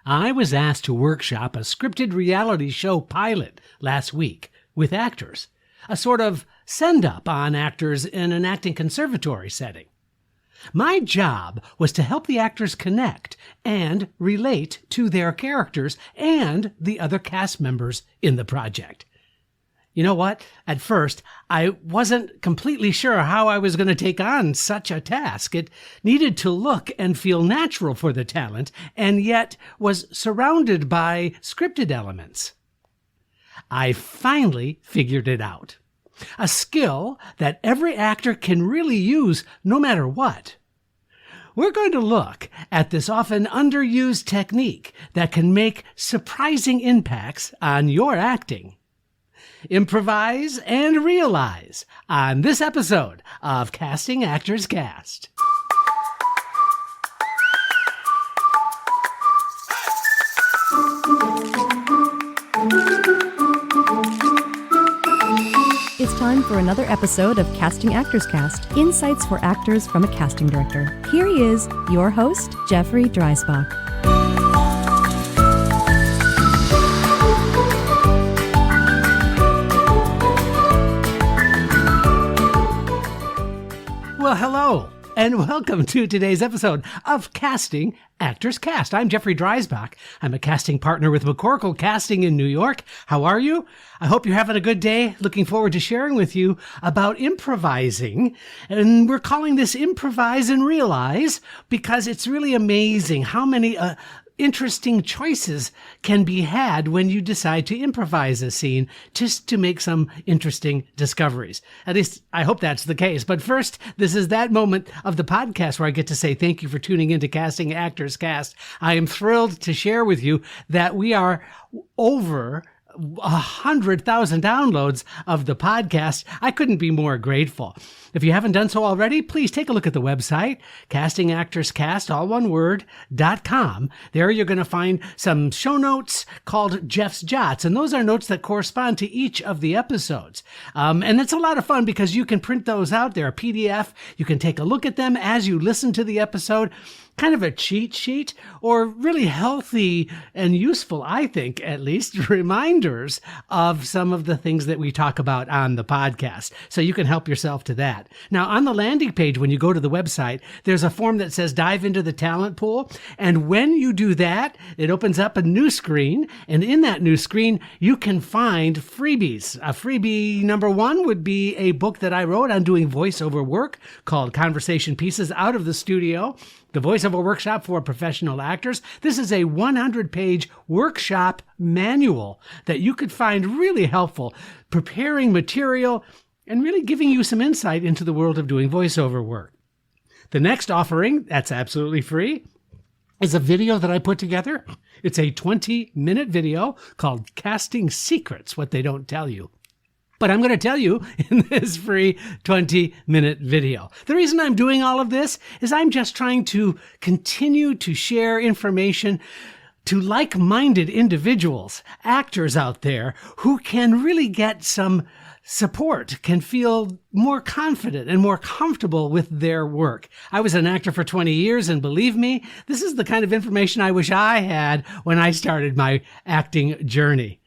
I was asked to workshop a scripted reality show pilot last week with actors, a sort of send-up on actors in an acting conservatory setting. My job was to help the actors connect and relate to their characters and the other cast members in the project. You know what? At first, I wasn't completely sure how I was going to take on such a task. It needed to look and feel natural for the talent, and yet was surrounded by scripted elements. I finally figured it out. A skill that every actor can really use no matter what. We're going to look at this often underused technique that can make surprising impacts on your acting. Improvise and Realize on this episode of Casting Actors Cast. It's time for another episode of Casting Actors Cast, insights for actors from a casting director. Here he is, your host, Jeffrey Dreisbach. Well, hello, and welcome to today's episode of Casting Actors Cast. I'm Jeffrey Dreisbach. I'm a casting partner with McCorkle Casting in New York. How are you? I hope you're having a good day. Looking forward to sharing with you about improvising. And we're calling this Improvise and Realize because it's really amazing how many interesting choices can be had when you decide to improvise a scene just to make some interesting discoveries. At least I hope that's the case. But first, this is that moment of the podcast where I get to say thank you for tuning into Casting Actors Cast. I am thrilled to share with you that we are over 100,000 downloads of the podcast. I couldn't be more grateful. If you haven't done so already, please take a look at the website, castingactorscast, all one word, .com. There you're going to find some show notes called Jeff's Jots, and those are notes that correspond to each of the episodes. And it's a lot of fun because you can print those out. They're a PDF. You can take a look at them as you listen to the episode. Kind of a cheat sheet, or really healthy and useful, I think, at least, reminders of some of the things that we talk about on the podcast. So you can help yourself to that. Now, on the landing page, when you go to the website, there's a form that says dive into the talent pool. And when you do that, it opens up a new screen. And in that new screen, you can find freebies. A freebie number one would be a book that I wrote on doing voiceover work called Conversation Pieces Out of the Studio. The voiceover workshop for professional actors. This is a 100-page workshop manual that you could find really helpful, preparing material and really giving you some insight into the world of doing voiceover work. The next offering, that's absolutely free, is a video that I put together. It's a 20-minute video called Casting Secrets, What They Don't Tell You. But I'm going to tell you in this free 20-minute video. The reason I'm doing all of this is I'm just trying to continue to share information to like-minded individuals, actors out there who can really get some support, can feel more confident and more comfortable with their work. I was an actor for 20 years, and believe me, this is the kind of information I wish I had when I started my acting journey.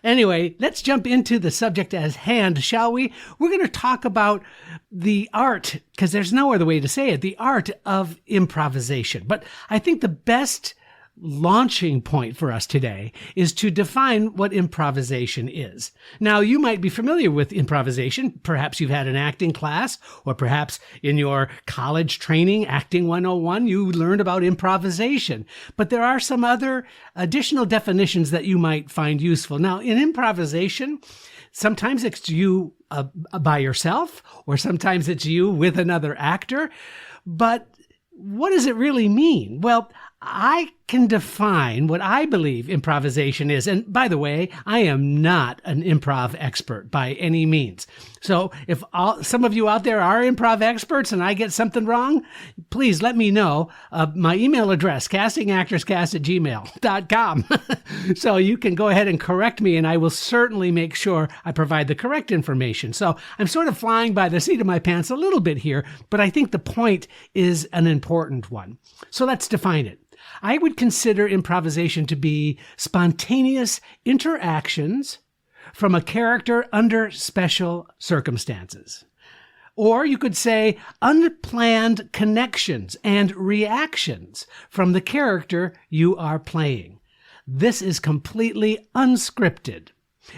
Anyway, let's jump into the subject at hand, shall we? We're going to talk about the art, because there's no other way to say it, the art of improvisation. But I think the best launching point for us today is to define what improvisation is. Now, you might be familiar with improvisation. Perhaps you've had an acting class, or perhaps in your college training, Acting 101, you learned about improvisation. But there are some other additional definitions that you might find useful. Now, in improvisation, sometimes it's you by yourself, or sometimes it's you with another actor. But what does it really mean? Well, I can define what I believe improvisation is. And by the way, I am not an improv expert by any means. So if some of you out there are improv experts and I get something wrong, please let me know. My email address, castingactorscast@gmail.com. So you can go ahead and correct me, and I will certainly make sure I provide the correct information. So I'm sort of flying by the seat of my pants a little bit here, but I think the point is an important one. So let's define it. I would consider improvisation to be spontaneous interactions from a character under special circumstances. Or you could say unplanned connections and reactions from the character you are playing. This is completely unscripted.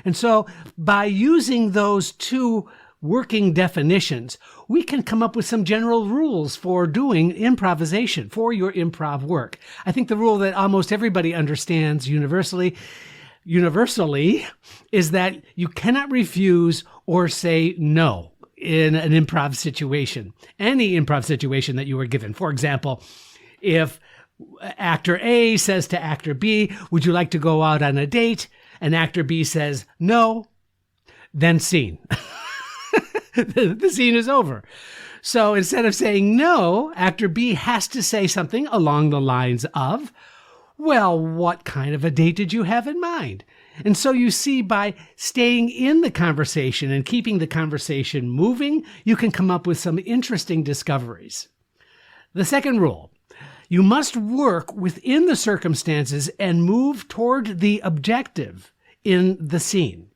And so by using those two working definitions, we can come up with some general rules for doing improvisation, for your improv work. I think the rule that almost everybody understands universally is that you cannot refuse or say no in an improv situation, any improv situation that you are given. For example, if actor A says to actor B, would you like to go out on a date? And actor B says no, then scene. The scene is over. So instead of saying no, actor B has to say something along the lines of, well, what kind of a date did you have in mind? And so you see, by staying in the conversation and keeping the conversation moving, you can come up with some interesting discoveries. The second rule, you must work within the circumstances and move toward the objective in the scene.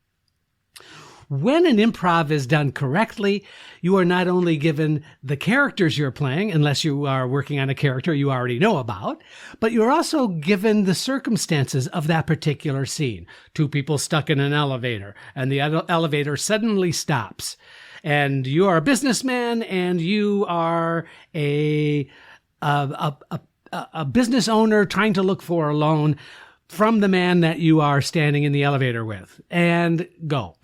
When an improv is done correctly, you are not only given the characters you're playing, unless you are working on a character you already know about, but you're also given the circumstances of that particular scene. Two people stuck in an elevator, and the elevator suddenly stops. And you are a businessman, and you are a business owner trying to look for a loan from the man that you are standing in the elevator with, and go.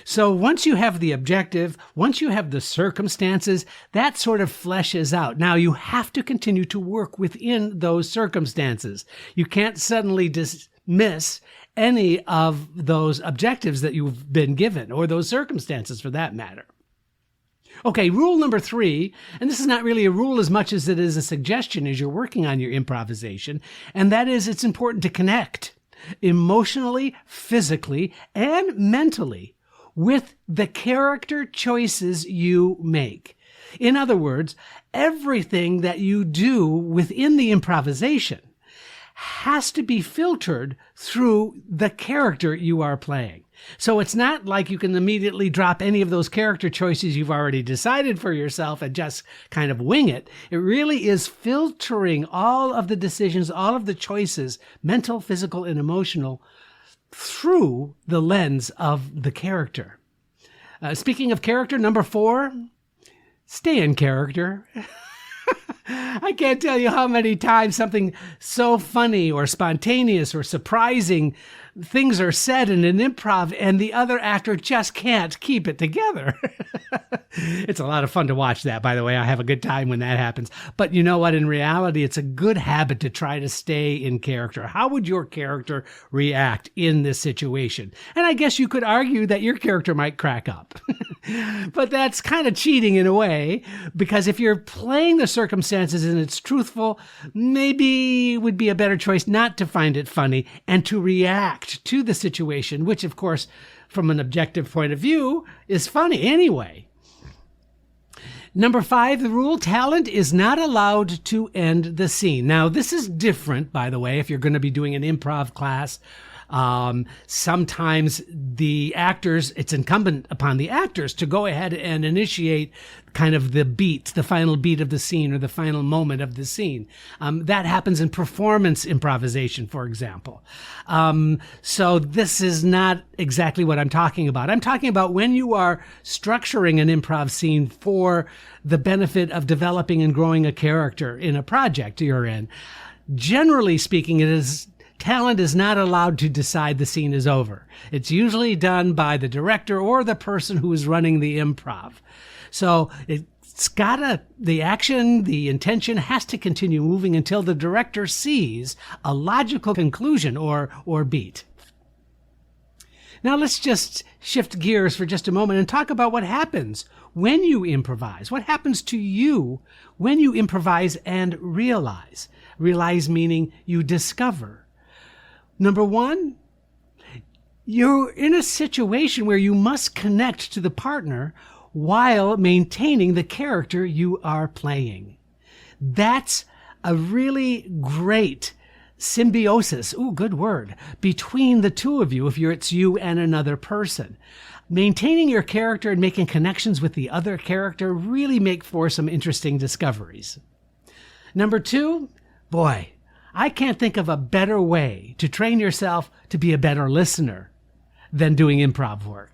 So once you have the objective, once you have the circumstances, that sort of fleshes out. Now you have to continue to work within those circumstances. You can't suddenly dismiss any of those objectives that you've been given, or those circumstances for that matter. Okay, rule number 3, and this is not really a rule as much as it is a suggestion as you're working on your improvisation, and that is it's important to connect emotionally, physically, and mentally with the character choices you make. In other words, everything that you do within the improvisation has to be filtered through the character you are playing. So it's not like you can immediately drop any of those character choices you've already decided for yourself and just kind of wing it. It really is filtering all of the decisions, all of the choices, mental, physical, and emotional, through the lens of the character. Speaking of character, number 4, stay in character. I can't tell you how many times something so funny or spontaneous or surprising things are said in an improv and the other actor just can't keep it together. It's a lot of fun to watch that, by the way. I have a good time when that happens. But you know what? In reality, it's a good habit to try to stay in character. How would your character react in this situation? And I guess you could argue that your character might crack up. But that's kind of cheating in a way, because if you're playing the circumstances and it's truthful, maybe it would be a better choice not to find it funny and to react to the situation, which, of course, from an objective point of view, is funny anyway. Number 5, the rule, talent is not allowed to end the scene. Now, this is different, by the way, if you're going to be doing an improv class. Sometimes the actors, it's incumbent upon the actors to go ahead and initiate kind of the beat, the final beat of the scene or the final moment of the scene. That happens in performance improvisation, for example. So this is not exactly what I'm talking about. I'm talking about when you are structuring an improv scene for the benefit of developing and growing a character in a project you're in. Generally speaking, talent is not allowed to decide the scene is over. It's usually done by the director or the person who is running the improv. So the action, the intention has to continue moving until the director sees a logical conclusion or beat. Now let's just shift gears for just a moment and talk about what happens when you improvise. What happens to you when you improvise and realize? Realize meaning you discover. Number 1, you're in a situation where you must connect to the partner while maintaining the character you are playing. That's a really great symbiosis, good word, between the two of you if it's you and another person. Maintaining your character and making connections with the other character really make for some interesting discoveries. Number 2, boy, I can't think of a better way to train yourself to be a better listener than doing improv work.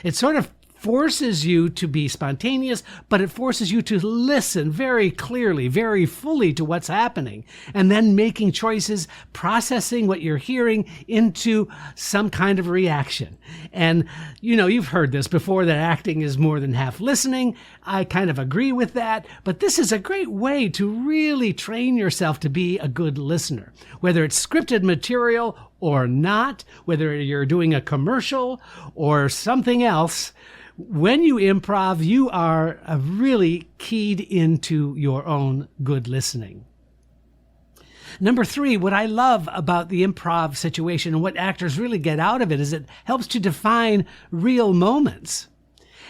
It sort of forces you to be spontaneous, but it forces you to listen very clearly, very fully to what's happening, and then making choices, processing what you're hearing into some kind of reaction. And, you've heard this before, that acting is more than half listening. I kind of agree with that, but this is a great way to really train yourself to be a good listener, whether it's scripted material or not, whether you're doing a commercial or something else. When you improv, you are really keyed into your own good listening. Number 3, what I love about the improv situation and what actors really get out of it is it helps to define real moments.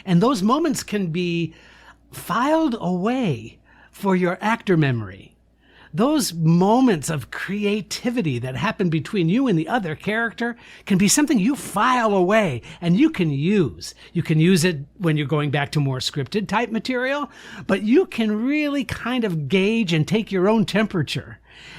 And those moments can be filed away for your actor memory. Those moments of creativity that happen between you and the other character can be something you file away and you can use. You can use it when you're going back to more scripted type material, but you can really kind of gauge and take your own temperature.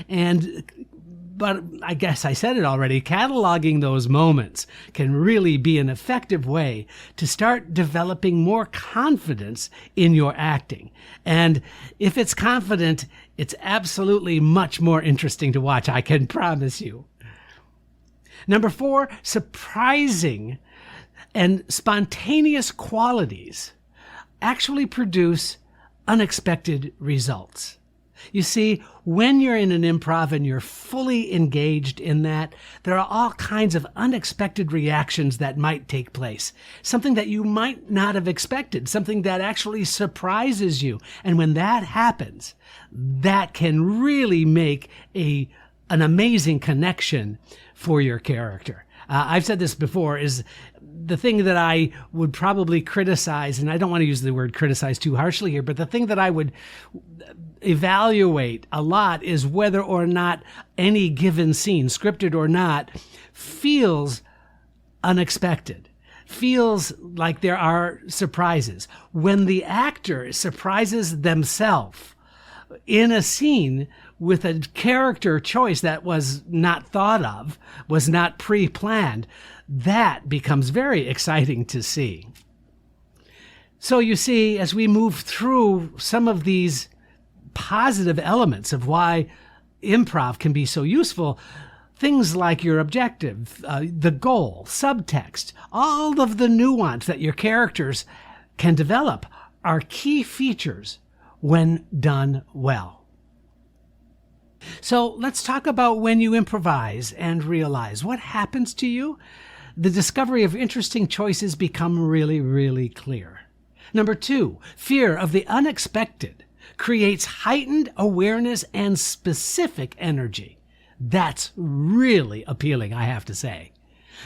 But I guess I said it already, cataloging those moments can really be an effective way to start developing more confidence in your acting. And if it's confident, it's absolutely much more interesting to watch, I can promise you. Number 4, surprising and spontaneous qualities actually produce unexpected results. You see, when you're in an improv and you're fully engaged in that, there are all kinds of unexpected reactions that might take place. Something that you might not have expected, something that actually surprises you. And when that happens, that can really make an amazing connection for your character. I've said this before, is the thing that I would probably criticize, and I don't want to use the word criticize too harshly here, but the thing that I would evaluate a lot is whether or not any given scene, scripted or not, feels unexpected, feels like there are surprises. When the actor surprises themselves in a scene with a character choice that was not thought of, was not pre-planned, that becomes very exciting to see. So you see, as we move through some of these positive elements of why improv can be so useful, things like your objective, the goal, subtext, all of the nuance that your characters can develop are key features when done well. So let's talk about when you improvise and realize. What happens to you? The discovery of interesting choices become really, really clear. Number 2, fear of the unexpected creates heightened awareness and specific energy. That's really appealing, I have to say.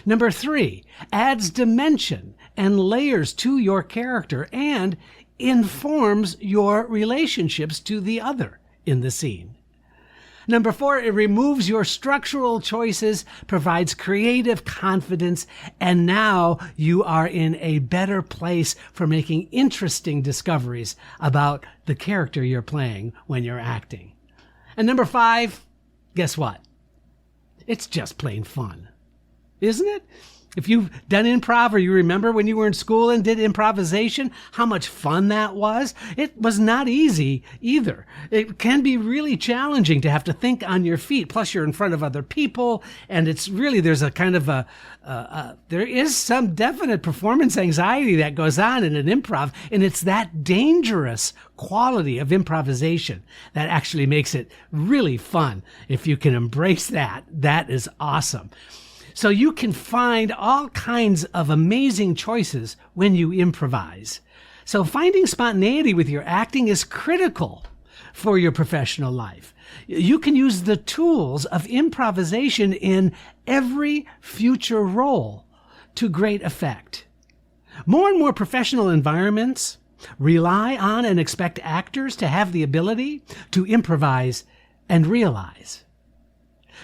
Number 3, adds dimension and layers to your character and informs your relationships to the other in the scene. Number 4, it removes your structural choices, provides creative confidence, and now you are in a better place for making interesting discoveries about the character you're playing when you're acting. And number 5, guess what? It's just plain fun, isn't it? If you've done improv or you remember when you were in school and did improvisation, how much fun that was. It was not easy either. It can be really challenging to have to think on your feet. Plus you're in front of other people, and it's really, there's a kind of there is some definite performance anxiety that goes on in an improv, and it's that dangerous quality of improvisation that actually makes it really fun. If you can embrace that, that is awesome. So you can find all kinds of amazing choices when you improvise. So finding spontaneity with your acting is critical for your professional life. You can use the tools of improvisation in every future role to great effect. More and more professional environments rely on and expect actors to have the ability to improvise and Realize.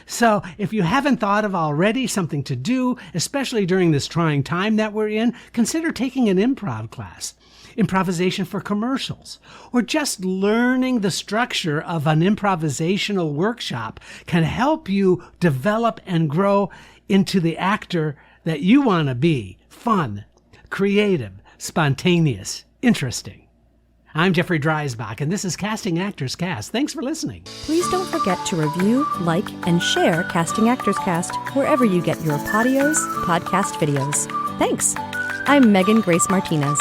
So if you haven't thought of already something to do, especially during this trying time that we're in, consider taking an improv class, improvisation for commercials, or just learning the structure of an improvisational workshop can help you develop and grow into the actor that you want to be: fun, creative, spontaneous, interesting. I'm Jeffrey Dreisbach, and this is Casting Actors Cast. Thanks for listening. Please don't forget to review, like, and share Casting Actors Cast wherever you get your podcast videos. Thanks. I'm Megan Grace Martinez.